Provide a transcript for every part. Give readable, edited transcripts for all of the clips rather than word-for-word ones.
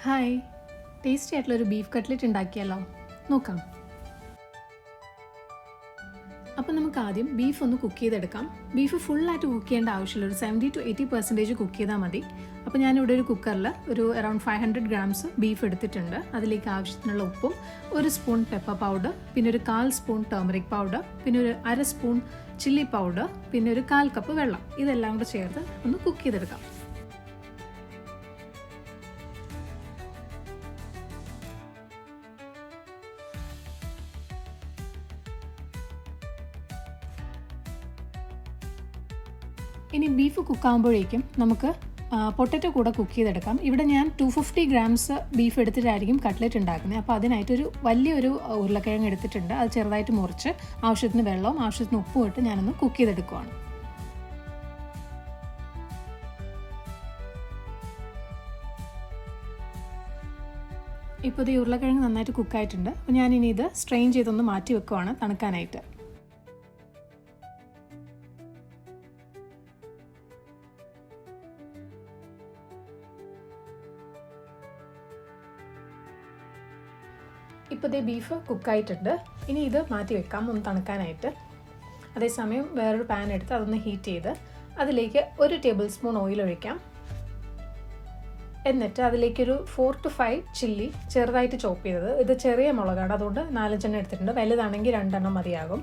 Hi, tasty ആയിട്ടുള്ളൊരു beef cutlet ഉണ്ടാക്കിയാലോ? നോക്കാം. അപ്പോൾ നമുക്ക് ആദ്യം ബീഫ് ഒന്ന് കുക്ക് ചെയ്തെടുക്കാം. ബീഫ് ഫുള്ളായിട്ട് കുക്ക് ചെയ്യേണ്ട ആവശ്യമില്ല, ഒരു 70-80% കുക്ക് ചെയ്താൽ മതി. അപ്പോൾ ഞാനിവിടെ ഒരു കുക്കറിൽ ഒരു അറൗണ്ട് 500 grams ബീഫ് എടുത്തിട്ടുണ്ട്. അതിലേക്ക് ആവശ്യത്തിനുള്ള ഉപ്പും, 1 സ്പൂൺ പെപ്പർ പൗഡർ, പിന്നെ ഒരു 1/4 സ്പൂൺ ടർമറിക് പൗഡർ, പിന്നെ ഒരു 1/2 സ്പൂൺ ചില്ലി പൗഡർ, പിന്നെ ഒരു 1/4 കപ്പ് വെള്ളം, ഇതെല്ലാം കൂടെ ചേർത്ത് ഒന്ന് കുക്ക് ചെയ്തെടുക്കാം. ഇനി ബീഫ് കുക്കാകുമ്പോഴേക്കും നമുക്ക് പൊട്ടറ്റോ കൂടെ കുക്ക് ചെയ്തെടുക്കാം. ഇവിടെ ഞാൻ 250 grams ബീഫ് എടുത്തിട്ടായിരിക്കും കട്ട്ലറ്റ് ഉണ്ടാക്കുന്നത്. അപ്പോൾ അതിനായിട്ടൊരു വലിയൊരു ഉരുളക്കിഴങ്ങ് എടുത്തിട്ടുണ്ട്. അത് ചെറുതായിട്ട് മുറിച്ച് ആവശ്യത്തിന് വെള്ളവും ആവശ്യത്തിന് ഉപ്പും ഇട്ട് ഞാനൊന്ന് കുക്ക് ചെയ്തെടുക്കുവാണ്. ഇപ്പോൾ ഈ ഉരുളക്കിഴങ്ങ് നന്നായിട്ട് കുക്കായിട്ടുണ്ട്. അപ്പോൾ ഞാനിനി ഇത് സ്ട്രെയിൻ ചെയ്തൊന്ന് മാറ്റി വെക്കുവാണ് തണുക്കാനായിട്ട്. ഇപ്പോൾ ബീഫ് കുക്കായിട്ടുണ്ട്. ഇനി ഇത് മാറ്റി വെക്കാം ഒന്ന് തണുക്കാനായിട്ട്. അതേസമയം വേറൊരു പാൻ എടുത്ത് അതൊന്ന് ഹീറ്റ് ചെയ്ത് അതിലേക്ക് 1 ടേബിൾ സ്പൂൺ ഓയിൽ ഒഴിക്കാം. എന്നിട്ട് അതിലേക്കൊരു 4 to 5 ചില്ലി ചെറുതായിട്ട് ചോപ്പ് ചെയ്തത്, ഇത് ചെറിയ മുളകാണ്, അതുകൊണ്ട് 4-5 എടുത്തിട്ടുണ്ട്. വലുതാണെങ്കിൽ 2 മതിയാകും.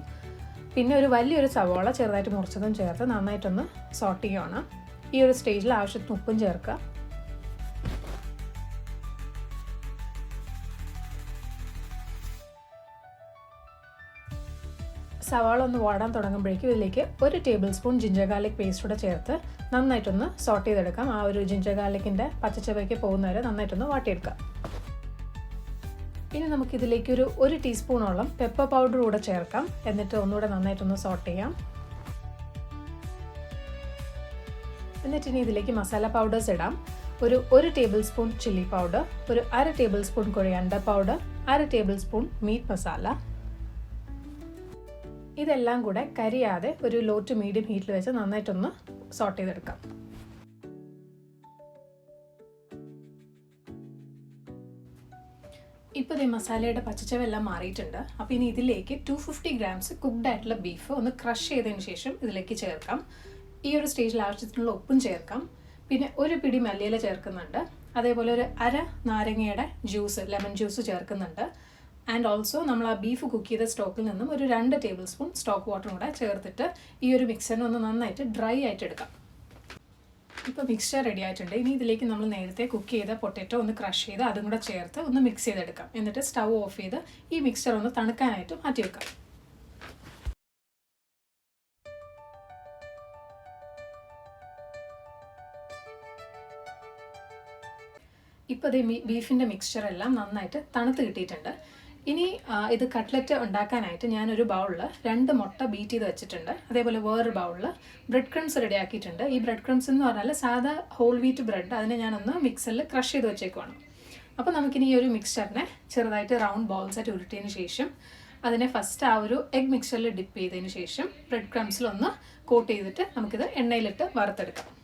പിന്നെ ഒരു വലിയൊരു സവാള ചെറുതായിട്ട് മുറിച്ചതും ചേർത്ത് നന്നായിട്ടൊന്ന് സോട്ട് ചെയ്യുകയാണ്. ഈ ഒരു സ്റ്റേജിൽ ആവശ്യത്തിന് ഉപ്പും ചേർക്കുക. സവാള ഒന്ന് വാടാൻ തുടങ്ങുമ്പോഴേക്കും ഇതിലേക്ക് 1 table spoon ginger garlic paste കൂടെ ചേർത്ത് നന്നായിട്ടൊന്ന് സോട്ട് ചെയ്തെടുക്കാം. ആ ഒരു ജിഞ്ചർ ഗാർലിക്കിൻ്റെ പച്ചച്ചവയ്ക്ക് പോകുന്നവരെ നന്നായിട്ടൊന്ന് വാട്ടിയെടുക്കാം. ഇനി നമുക്കിതിലേക്ക് ഒരു 1 ടീസ്പൂണോളം പെപ്പർ പൗഡർ കൂടെ ചേർക്കാം. എന്നിട്ട് ഒന്നുകൂടെ നന്നായിട്ടൊന്ന് സോട്ട് ചെയ്യാം. എന്നിട്ട് ഇനി ഇതിലേക്ക് മസാല പൗഡേഴ്സ് ഇടാം. ഒരു 1 ടേബിൾ സ്പൂൺ ചില്ലി പൗഡർ, ഒരു 1/2 tablespoon coriander powder, 1/2 tablespoon meat masala. ഇതെല്ലാം കൂടെ കരിയാതെ ഒരു ലോ ടു മീഡിയം ഹീറ്റിൽ വെച്ച് നന്നായിട്ടൊന്ന് സോട്ട് ചെയ്തെടുക്കാം. ഇപ്പോൾ ഈ മസാലയുടെ പച്ചച്ചവെല്ലാം മാറിയിട്ടുണ്ട്. അപ്പോൾ ഇനി ഇതിലേക്ക് 250 grams കുക്ക്ഡ് ആയിട്ടുള്ള ബീഫ് ഒന്ന് ക്രഷ് ചെയ്തതിന് ശേഷം ഇതിലേക്ക് ചേർക്കാം. ഈ ഒരു സ്റ്റേജിൽ ആവശ്യത്തിനുള്ള ഉപ്പും ചേർക്കാം. പിന്നെ ഒരു പിടി മല്ലിയില ചേർക്കുന്നുണ്ട്. അതേപോലെ ഒരു 1/2 നാരങ്ങയുടെ ജ്യൂസ്, ലെമൺ ജ്യൂസ് ചേർക്കുന്നുണ്ട്. ആൻഡ് ഓൾസോ നമ്മൾ ആ ബീഫ് കുക്ക് ചെയ്ത സ്റ്റോക്കിൽ നിന്നും ഒരു 2 ടേബിൾ സ്പൂൺ സ്റ്റോക്ക് വാട്ടറും കൂടെ ചേർത്തിട്ട് ഈ ഒരു മിക്സറിനെ ഒന്ന് നന്നായിട്ട് ഡ്രൈ ആയിട്ട് എടുക്കാം. ഇപ്പോൾ മിക്സ്ചർ റെഡി ആയിട്ടുണ്ട്. ഇനി ഇതിലേക്ക് നമ്മൾ നേരത്തെ കുക്ക് ചെയ്ത പൊട്ടറ്റോ ഒന്ന് ക്രഷ് ചെയ്ത് അതും കൂടെ ചേർത്ത് ഒന്ന് മിക്സ് ചെയ്തെടുക്കാം. എന്നിട്ട് സ്റ്റവ് ഓഫ് ചെയ്ത് ഈ മിക്സ്ചർ ഒന്ന് തണുക്കാനായിട്ട് മാറ്റി വെക്കാം. ഇപ്പോൾ ബീഫിൻ്റെ മിക്സ്ചർ എല്ലാം നന്നായിട്ട് തണുത്ത് കിട്ടിയിട്ടുണ്ട്. ഇനി ഇത് കട്ട്ലറ്റ് ഉണ്ടാക്കാനായിട്ട് ഞാനൊരു ബൗളിൽ 2 മുട്ട ബീറ്റ് ചെയ്ത് വെച്ചിട്ടുണ്ട്. അതേപോലെ വേറൊരു ബൗളിൽ ബ്രെഡ് ക്രംസ് റെഡി ആക്കിയിട്ടുണ്ട്. ഈ ബ്രെഡ് ക്രംസ് എന്ന് പറഞ്ഞാൽ സാധാ ഹോൾ വീറ്റ് ബ്രെഡ്, അതിനെ ഞാനൊന്ന് മിക്സറിൽ ക്രഷ് ചെയ്ത് വെച്ചേക്കുവാണ്. അപ്പോൾ നമുക്കിനി ഈ ഒരു മിക്സ്ചറിനെ ചെറുതായിട്ട് റൗണ്ട് ബോൾസ് ആയിട്ട് ഉരുട്ടിയതിന് ശേഷം അതിനെ ഫസ്റ്റ് ആ ഒരു എഗ് മിക്സ്ചറിൽ ഡിപ്പ് ചെയ്തതിന് ശേഷം ബ്രെഡ് ക്രംസിലൊന്ന് കോട്ട് ചെയ്തിട്ട് നമുക്കിത് എണ്ണയിലിട്ട് വറുത്തെടുക്കാം.